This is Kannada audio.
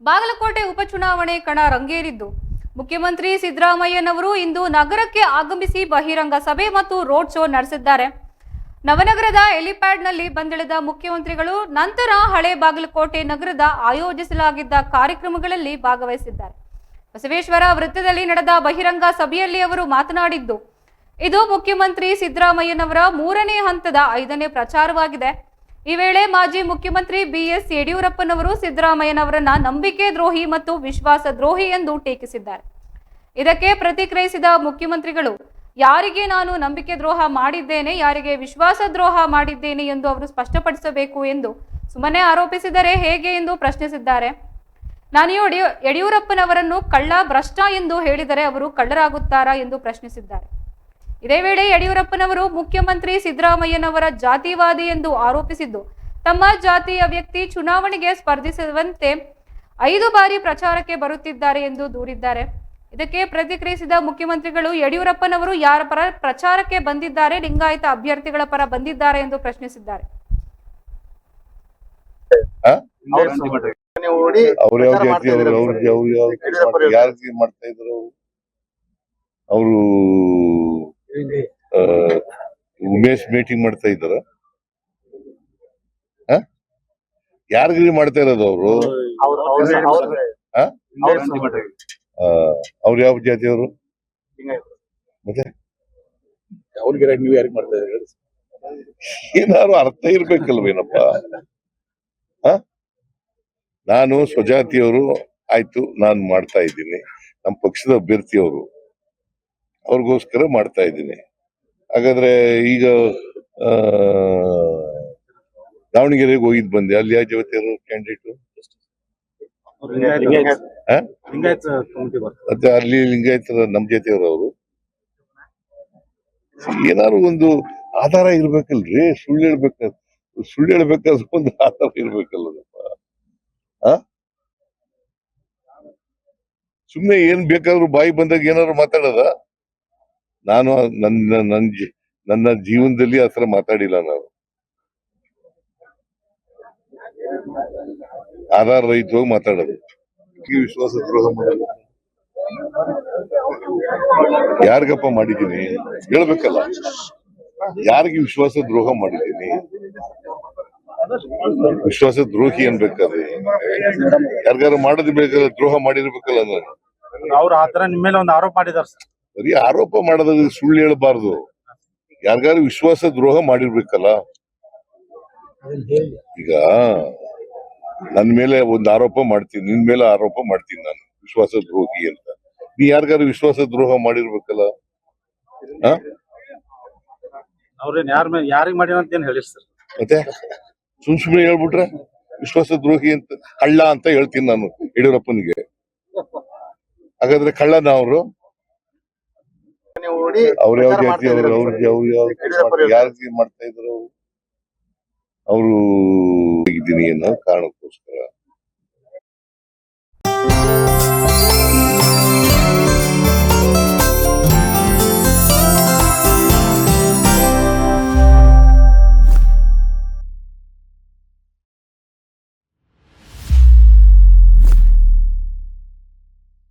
ಬಾಗಲಕೋಟೆ ಉಪಚುನಾವಣೆ ಕಣ ರಂಗೇರಿದ್ದು ಮುಖ್ಯಮಂತ್ರಿ ಸಿದ್ದರಾಮಯ್ಯನವರು ಇಂದು ನಗರಕ್ಕೆ ಆಗಮಿಸಿ ಬಹಿರಂಗ ಸಭೆ ಮತ್ತು ರೋಡ್ ಶೋ ನಡೆಸಿದ್ದಾರೆ. ನವನಗರದ ಹೆಲಿಪ್ಯಾಡ್ನಲ್ಲಿ ಬಂದಿಳಿದ ಮುಖ್ಯಮಂತ್ರಿಗಳು ನಂತರ ಹಳೆ ಬಾಗಲಕೋಟೆ ನಗರದ ಆಯೋಜಿಸಲಾಗಿದ್ದ ಕಾರ್ಯಕ್ರಮಗಳಲ್ಲಿ ಭಾಗವಹಿಸಿದ್ದಾರೆ. ಬಸವೇಶ್ವರ ವೃತ್ತದಲ್ಲಿ ನಡೆದ ಬಹಿರಂಗ ಸಭೆಯಲ್ಲಿ ಅವರು ಮಾತನಾಡಿದ್ದು, ಇದು ಮುಖ್ಯಮಂತ್ರಿ ಸಿದ್ದರಾಮಯ್ಯನವರ 3ನೇ ಹಂತದ 5ನೇ ಪ್ರಚಾರವಾಗಿದೆ. ಈ ವೇಳೆ ಮಾಜಿ ಮುಖ್ಯಮಂತ್ರಿ ಬಿಎಸ್ ಯಡಿಯೂರಪ್ಪನವರು ಸಿದ್ದರಾಮಯ್ಯನವರನ್ನ ನಂಬಿಕೆ ದ್ರೋಹಿ ಮತ್ತು ವಿಶ್ವಾಸ ದ್ರೋಹಿ ಎಂದು ಟೀಕಿಸಿದ್ದಾರೆ. ಇದಕ್ಕೆ ಪ್ರತಿಕ್ರಿಯಿಸಿದ ಮುಖ್ಯಮಂತ್ರಿಗಳು, ಯಾರಿಗೆ ನಾನು ನಂಬಿಕೆ ದ್ರೋಹ ಮಾಡಿದ್ದೇನೆ, ಯಾರಿಗೆ ವಿಶ್ವಾಸ ದ್ರೋಹ ಮಾಡಿದ್ದೇನೆ ಎಂದು ಅವರು ಸ್ಪಷ್ಟಪಡಿಸಬೇಕು ಎಂದು ಸುಮ್ಮನೆ ಆರೋಪಿಸಿದರೆ ಹೇಗೆ ಎಂದು ಪ್ರಶ್ನಿಸಿದ್ದಾರೆ. ನಾನು ಯಡಿಯೂರಪ್ಪನವರನ್ನು ಕಳ್ಳ ಭ್ರಷ್ಟ ಎಂದು ಹೇಳಿದರೆ ಅವರು ಕಳ್ಳರಾಗುತ್ತಾರಾ ಎಂದು ಪ್ರಶ್ನಿಸಿದ್ದಾರೆ. ಇದೇ ವೇಳೆ ಯಡಿಯೂರಪ್ಪನವರು ಮುಖ್ಯಮಂತ್ರಿ ಸಿದ್ದರಾಮಯ್ಯನವರ ಜಾತಿವಾದಿ ಎಂದು ಆರೋಪಿಸಿದ್ದು, ತಮ್ಮ ಜಾತಿಯ ವ್ಯಕ್ತಿ ಚುನಾವಣೆಗೆ ಸ್ಪರ್ಧಿಸುವಂತೆ 5 ಬಾರಿ ಪ್ರಚಾರಕ್ಕೆ ಬರುತ್ತಿದ್ದಾರೆ ಎಂದು ದೂರಿದ್ದಾರೆ. ಇದಕ್ಕೆ ಪ್ರತಿಕ್ರಿಯಿಸಿದ ಮುಖ್ಯಮಂತ್ರಿಗಳು, ಯಡಿಯೂರಪ್ಪನವರು ಯಾರ ಪರ ಪ್ರಚಾರಕ್ಕೆ ಬಂದಿದ್ದಾರೆ, ಲಿಂಗಾಯತ ಅಭ್ಯರ್ಥಿಗಳ ಪರ ಬಂದಿದ್ದಾರೆ ಎಂದು ಪ್ರಶ್ನಿಸಿದ್ದಾರೆ. ಅವರು ಉಮೇಶ್ ಮೀಟಿಂಗ್ ಮಾಡ್ತಾ ಇದ್ದಾರ, ಯಾರಿಗ್ರಿ ಮಾಡ್ತಾ ಇರೋದು ಅವರು? ಅವ್ರು ಯಾವ ಜಾತಿಯವರು? ಮತ್ತೆ ಅವ್ರಿಗೆ ನೀವು ಯಾರಿಗೆ ಮಾಡ್ತಾ ಇದ್ದೀರ? ಏನಾದ್ರು ಅರ್ಥ ಇರ್ಬೇಕಲ್ವೇನಪ್ಪ. ನಾನು ಸ್ವಜಾತಿಯವರು ಆಯ್ತು, ನಾನು ಮಾಡ್ತಾ ಇದ್ದೀನಿ. ನಮ್ಮ ಪಕ್ಷದ ಅಭ್ಯರ್ಥಿಯವರು, ಅವ್ರಿಗೋಸ್ಕರ ಮಾಡ್ತಾ ಇದ್ದೀನಿ. ಹಾಗಾದ್ರೆ ಈಗ ದಾವಣಗೆರೆಗೆ ಹೋಗಿದ್ ಬಂದೆ, ಅಲ್ಲಿ ಯಾವ ಜಾತಿಯವರು ಕ್ಯಾಂಡಿಡೇಟ್? ಮತ್ತೆ ಅಲ್ಲಿ ಲಿಂಗಾಯತರ ನಮ್ ಜಾತಿಯವರು. ಅವರು ಏನಾದ್ರು ಒಂದು ಆಧಾರ ಇರ್ಬೇಕಲ್ರಿ. ಸುಳ್ಳು ಹೇಳ್ಬೇಕಾದ್ರೆ ಒಂದು ಆಧಾರ ಇರ್ಬೇಕಲ್ಲಪ್ಪ. ಸುಮ್ನೆ ಏನ್ ಬೇಕಾದ್ರೂ ಬಾಯಿ ಬಂದಾಗ ಏನಾದ್ರು ಮಾತಾಡೋದ? ನಾನು ನನ್ನ ಜೀವನದಲ್ಲಿ ಆತರ ಮಾತಾಡಿಲ್ಲ. ನಾನು ಆಧಾರ ರಹಿತವಾಗಿ ಮಾತಾಡೋದು. ವಿಶ್ವಾಸ ದ್ರೋಹ ಮಾಡೋದು ಯಾರಿಗಪ್ಪ ಮಾಡಿದ್ದೀನಿ ಹೇಳ್ಬೇಕಲ್ಲ. ಯಾರಿಗೆ ವಿಶ್ವಾಸ ದ್ರೋಹ ಮಾಡಿದ್ದೀನಿ? ವಿಶ್ವಾಸ ದ್ರೋಹಿ ಅನ್ಬೇಕಾದ್ರೆ ಯಾರಿಗಾರು ಮಾಡೋದು ಬೇಕಾದ್ರೆ ದ್ರೋಹ ಮಾಡಿರ್ಬೇಕಲ್ಲ. ನಾನು ಅವ್ರು ಆತರ ನಿಮ್ಮ ಮೇಲೆ ಒಂದು ಆರೋಪ ಮಾಡಿದಾರ ಸರ್. ಬರೀ ಆರೋಪ ಮಾಡೋದಾಗ ಸುಳ್ಳು ಹೇಳ್ಬಾರ್ದು. ಯಾರಿಗಾರು ವಿಶ್ವಾಸ ದ್ರೋಹ ಮಾಡಿರ್ಬೇಕಲ್ಲ. ಈಗ ನನ್ ಮೇಲೆ ಒಂದು ಆರೋಪ ಮಾಡ್ತೀನಿ, ನಿನ್ ಮೇಲೆ ಆರೋಪ ಮಾಡ್ತೀನಿ ನಾನು ವಿಶ್ವಾಸ ದ್ರೋಹಿ ಅಂತ. ನೀ ಯಾರಿಗಾರು ವಿಶ್ವಾಸ ದ್ರೋಹ ಮಾಡಿರ್ಬೇಕಲ್ಲ. ಅವ್ರೇನ್ ಯಾರಿಗ್ ಮಾಡಿರ ಅಂತ ಏನ್ ಹೇಳಿ ಸರ್? ಮತ್ತೆ ಸುಮ್ನೆ ಹೇಳ್ಬಿಟ್ರೆ ವಿಶ್ವಾಸ ದ್ರೋಹಿ ಅಂತ, ಕಳ್ಳ ಅಂತ ಹೇಳ್ತೀನಿ ನಾನು ಯಡಿಯೂರಪ್ಪನಿಗೆ. ಹಾಗಾದ್ರೆ ಕಳ್ಳನ ಅವರು? ಅವ್ರ ಯಾವ ಜಾತಿಯವರು? ಯಾರಿಗೆ ಮಾಡ್ತಾ ಇದ್ರು? ಅವರು ಇದ್ದೀನಿ ಅನ್ನೋ ಕಾರಣಕ್ಕೋಸ್ಕರ